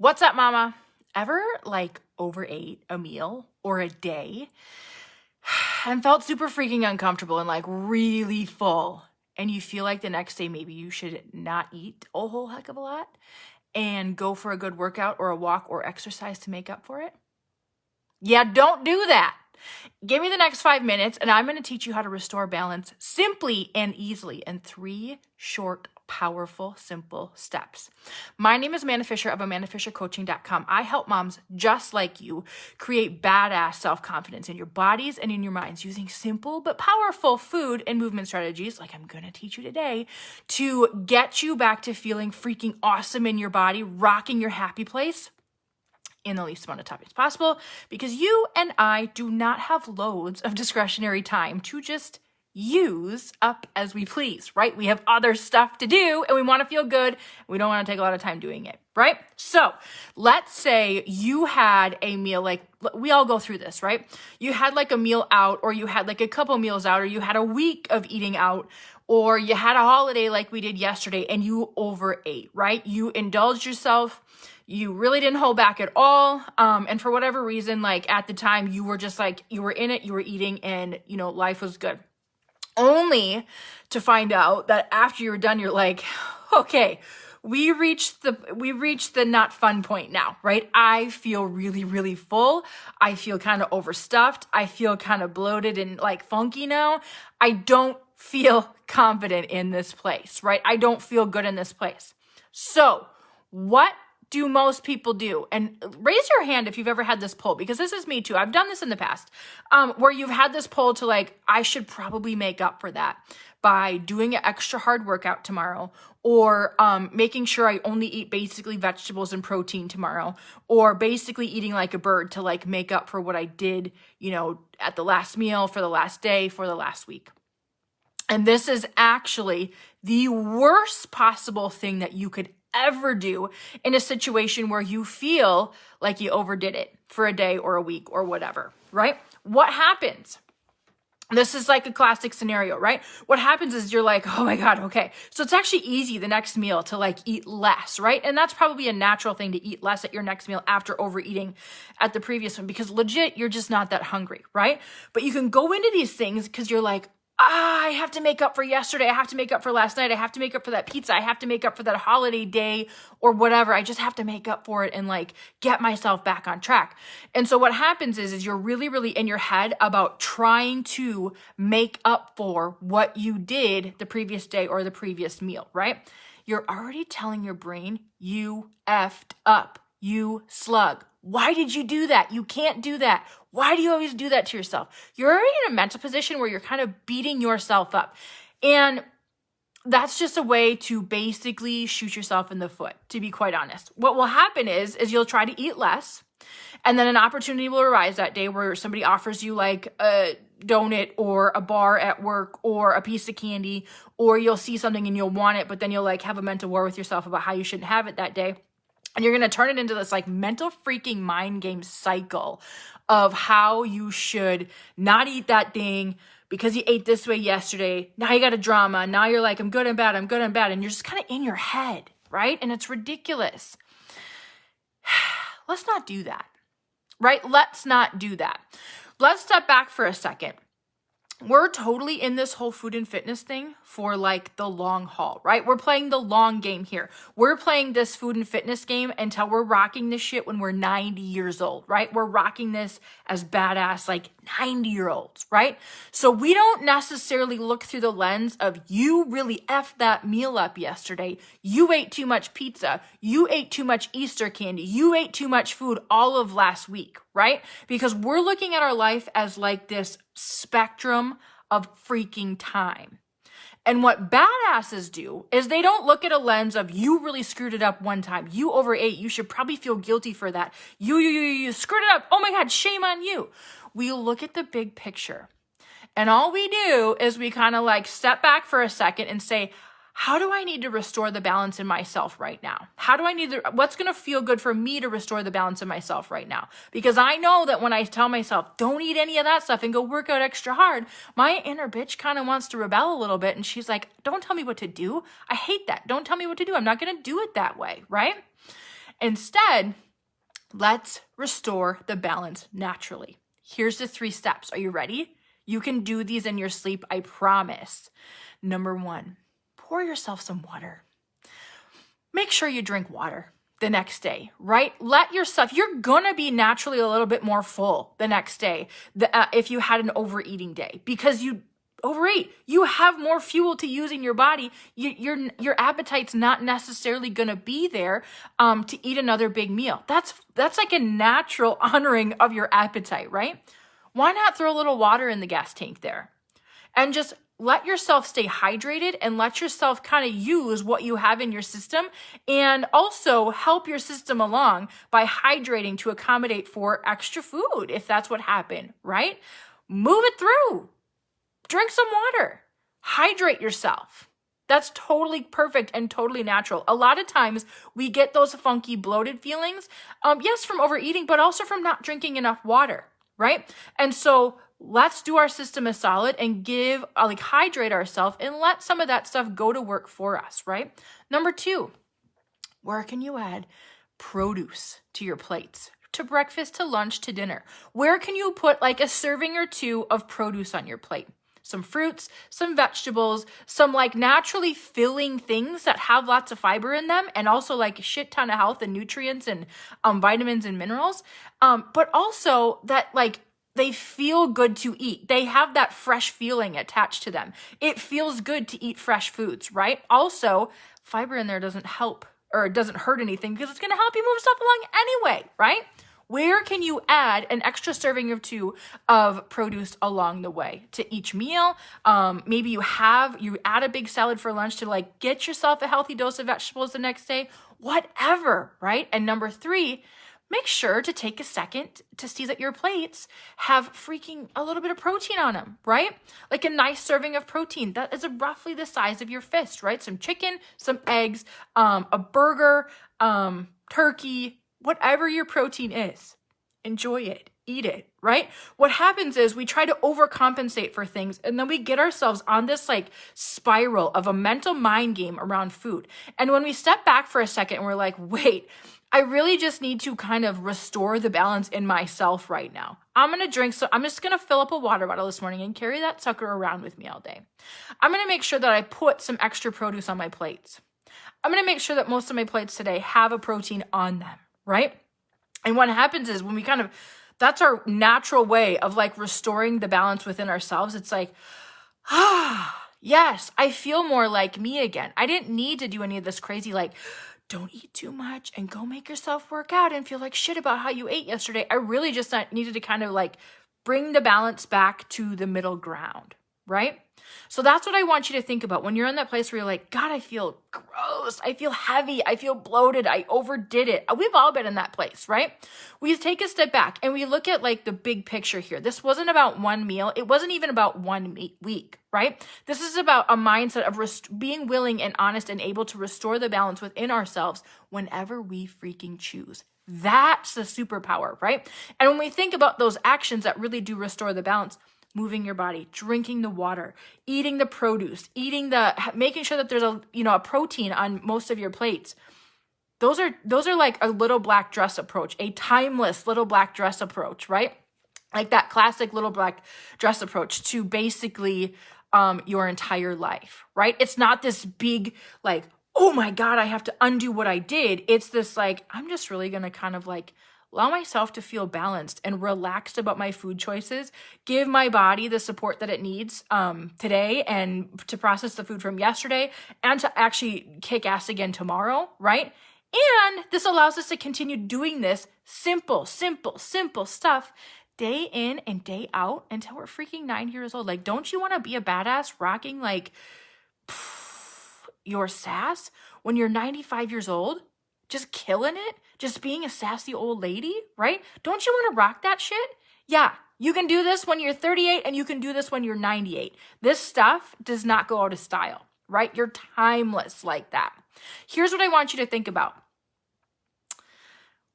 What's up, mama? Ever overate a meal or a day and felt super freaking uncomfortable and really full, and you feel like the next day maybe you should not eat a whole heck of a lot and go for a good workout or a walk or exercise to make up for it? Yeah, don't do that. Give me the next 5 minutes and I'm going to teach you how to restore balance simply and easily in 3 short, powerful, simple steps. My name is Amanda Fisher of AmandaFisherCoaching.com. I help moms just like you create badass self-confidence in your bodies and in your minds using simple but powerful food and movement strategies like I'm going to teach you today to get you back to feeling freaking awesome in your body, rocking your happy place in the least amount of time as possible, because you and I do not have loads of discretionary time to just use up as we please, right? We have other stuff to do and we want to feel good. We don't want to take a lot of time doing it, right? So let's say you had a meal, we all go through this, right? You had a meal out, or you had a couple meals out, or you had a week of eating out, or you had a holiday like we did yesterday and you overate, right? You indulged yourself. You really didn't hold back at all. And for whatever reason, at the time you were just you were in it, you were eating, and life was good. Only to find out that after you were done, you're like, okay, we reached the not fun point now, right? I feel really, really full. I feel kind of overstuffed. I feel kind of bloated and funky now. I don't feel confident in this place, right? I don't feel good in this place. So what do most people do? And raise your hand if you've ever had this pull, because this is me too. I've done this in the past, where you've had this pull to I should probably make up for that by doing an extra hard workout tomorrow, or making sure I only eat basically vegetables and protein tomorrow, or basically eating like a bird to make up for what I did, at the last meal, for the last day, for the last week. And this is actually the worst possible thing that you could ever do in a situation where you feel like you overdid it for a day or a week or whatever, right? What happens? This is a classic scenario, right? What happens is you're oh my God, okay. So it's actually easy the next meal to eat less, right? And that's probably a natural thing to eat less at your next meal after overeating at the previous one, because legit, you're just not that hungry, right? But you can go into these things because you're I have to make up for yesterday. I have to make up for last night. I have to make up for that pizza. I have to make up for that holiday day or whatever. I just have to make up for it and get myself back on track. And so what happens is you're really, really in your head about trying to make up for what you did the previous day or the previous meal, right? You're already telling your brain, you effed up, you slug. Why did you do that? You can't do that. Why do you always do that to yourself? You're already in a mental position where you're kind of beating yourself up. And that's just a way to basically shoot yourself in the foot, to be quite honest. What will happen is you'll try to eat less, and then an opportunity will arise that day where somebody offers you a donut or a bar at work or a piece of candy, or you'll see something and you'll want it, but then you'll have a mental war with yourself about how you shouldn't have it that day. And you're going to turn it into this mental freaking mind game cycle of how you should not eat that thing because you ate this way yesterday. Now you got a drama. Now you're I'm good and bad. I'm good and bad. And you're just kind of in your head, right? And it's ridiculous. Let's not do that, right? Let's not do that. Let's step back for a second. We're totally in this whole food and fitness thing for the long haul, right? We're playing the long game here. We're playing this food and fitness game until we're rocking this shit when we're 90 years old, right? We're rocking this as badass 90-year-olds, right? So we don't necessarily look through the lens of you really effed that meal up yesterday. You ate too much pizza. You ate too much Easter candy. You ate too much food all of last week, right? Because we're looking at our life as this spectrum of freaking time. And what badasses do is they don't look at a lens of you really screwed it up one time. You overate. You should probably feel guilty for that. You screwed it up. Oh my God, shame on you. We look at the big picture. And all we do is we kind of step back for a second and say, how do I need to restore the balance in myself right now? What's going to feel good for me to restore the balance in myself right now? Because I know that when I tell myself, don't eat any of that stuff and go work out extra hard, my inner bitch kind of wants to rebel a little bit. And she's like, don't tell me what to do. I hate that. Don't tell me what to do. I'm not going to do it that way, right? Instead, let's restore the balance naturally. Here's the 3 steps. Are you ready? You can do these in your sleep, I promise. Number 1, pour yourself some water. Make sure you drink water the next day, right? You're gonna be naturally a little bit more full the next day if you had an overeating day, because you overeat. You have more fuel to use in your body. Your appetite's not necessarily gonna be there to eat another big meal. That's like a natural honoring of your appetite, right? Why not throw a little water in the gas tank there and just let yourself stay hydrated and let yourself kind of use what you have in your system, and also help your system along by hydrating to accommodate for extra food if that's what happened, right? Move it through. Drink some water. Hydrate yourself. That's totally perfect and totally natural. A lot of times we get those funky bloated feelings, yes, from overeating, but also from not drinking enough water, right? And so let's do our system a solid and hydrate ourselves and let some of that stuff go to work for us, right? Number 2, where can you add produce to your plates? To breakfast, to lunch, to dinner. Where can you put like a serving or 2 of produce on your plate? Some fruits, some vegetables, some like naturally filling things that have lots of fiber in them, and also like a shit ton of health and nutrients and vitamins and minerals. But also that like they feel good to eat. They have that fresh feeling attached to them. It feels good to eat fresh foods, right? Also, fiber in there doesn't help or it doesn't hurt anything because it's going to help you move stuff along anyway, right? Where can you add an extra serving or 2 of produce along the way to each meal? Maybe you add a big salad for lunch to like get yourself a healthy dose of vegetables the next day, whatever, right? And number 3, make sure to take a second to see that your plates have freaking a little bit of protein on them, right? Like a nice serving of protein that is roughly the size of your fist, right? Some chicken, some eggs, a burger, turkey, whatever your protein is. Enjoy it. Eat it, right? What happens is we try to overcompensate for things, and then we get ourselves on this like spiral of a mental mind game around food. And when we step back for a second, we're like, wait, I really just need to kind of restore the balance in myself right now. I'm just going to fill up a water bottle this morning and carry that sucker around with me all day. I'm going to make sure that I put some extra produce on my plates. I'm going to make sure that most of my plates today have a protein on them, right? And what happens is when we that's our natural way of like restoring the balance within ourselves. It's like, yes, I feel more like me again. I didn't need to do any of this crazy, like, don't eat too much and go make yourself work out and feel like shit about how you ate yesterday. I really just needed to kind of like bring the balance back to the middle ground, right? So that's what I want you to think about when you're in that place where you're like, God, I feel gross. I feel heavy. I feel bloated. I overdid it. We've all been in that place, right? We take a step back and we look at like the big picture here. This wasn't about one meal. It wasn't even about 1 week, right? This is about a mindset of being willing and honest and able to restore the balance within ourselves whenever we freaking choose. That's the superpower, right? And when we think about those actions that really do restore the balance, moving your body, drinking the water, eating the produce, making sure that there's a protein on most of your plates. Those are like a little black dress approach, a timeless little black dress approach, right? Like that classic little black dress approach to basically your entire life, right? It's not this big like, oh my God, I have to undo what I did. It's this like, I'm just really going to kind of like allow myself to feel balanced and relaxed about my food choices, give my body the support that it needs today and to process the food from yesterday and to actually kick ass again tomorrow, right? And this allows us to continue doing this simple stuff day in and day out until we're freaking 9 years old. Like, don't you want to be a badass rocking like your sass when you're 95 years old? Just killing it, just being a sassy old lady, right? Don't you want to rock that shit? Yeah, you can do this when you're 38 and you can do this when you're 98. This stuff does not go out of style, right? You're timeless like that. Here's what I want you to think about.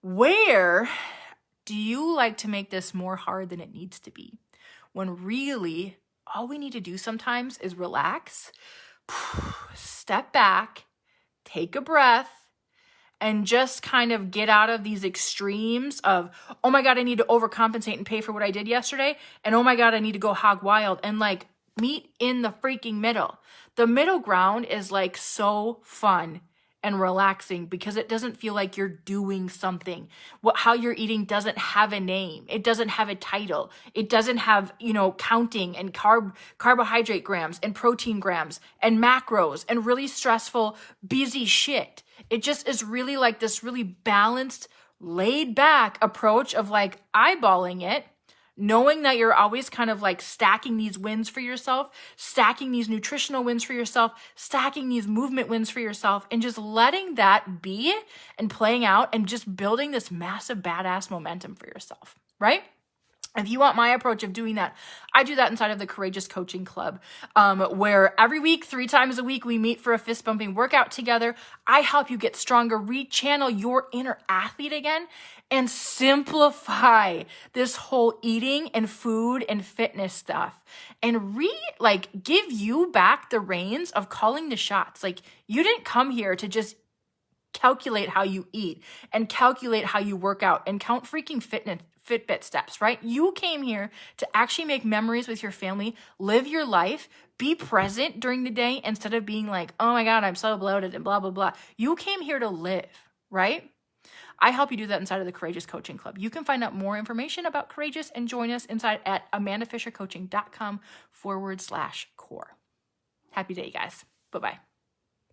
Where do you like to make this more hard than it needs to be? When really all we need to do sometimes is relax, step back, take a breath, and just kind of get out of these extremes of, oh my God, I need to overcompensate and pay for what I did yesterday. And oh my God, I need to go hog wild, and like meet in the freaking middle. The middle ground is like so fun and relaxing because it doesn't feel like you're doing something. How you're eating doesn't have a name. It doesn't have a title. It doesn't have, counting and carbohydrate grams and protein grams and macros and really stressful, busy shit. It just is really like this really balanced, laid back approach of like eyeballing it, knowing that you're always kind of like stacking these wins for yourself, stacking these nutritional wins for yourself, stacking these movement wins for yourself, and just letting that be and playing out and just building this massive badass momentum for yourself, right? If you want my approach of doing that, I do that inside of the Courageous Coaching Club, where every week, 3 times a week, we meet for a fist bumping workout together. I help you get stronger, rechannel your inner athlete again, and simplify this whole eating and food and fitness stuff, and give you back the reins of calling the shots. Like, you didn't come here to just calculate how you eat and calculate how you work out and count freaking Fitbit steps, right? You came here to actually make memories with your family, live your life, be present during the day instead of being like, oh my God, I'm so bloated and blah, blah, blah. You came here to live, right? I help you do that inside of the Courageous Coaching Club. You can find out more information about Courageous and join us inside at amandafishercoaching.com/core. Happy day, guys. Bye-bye.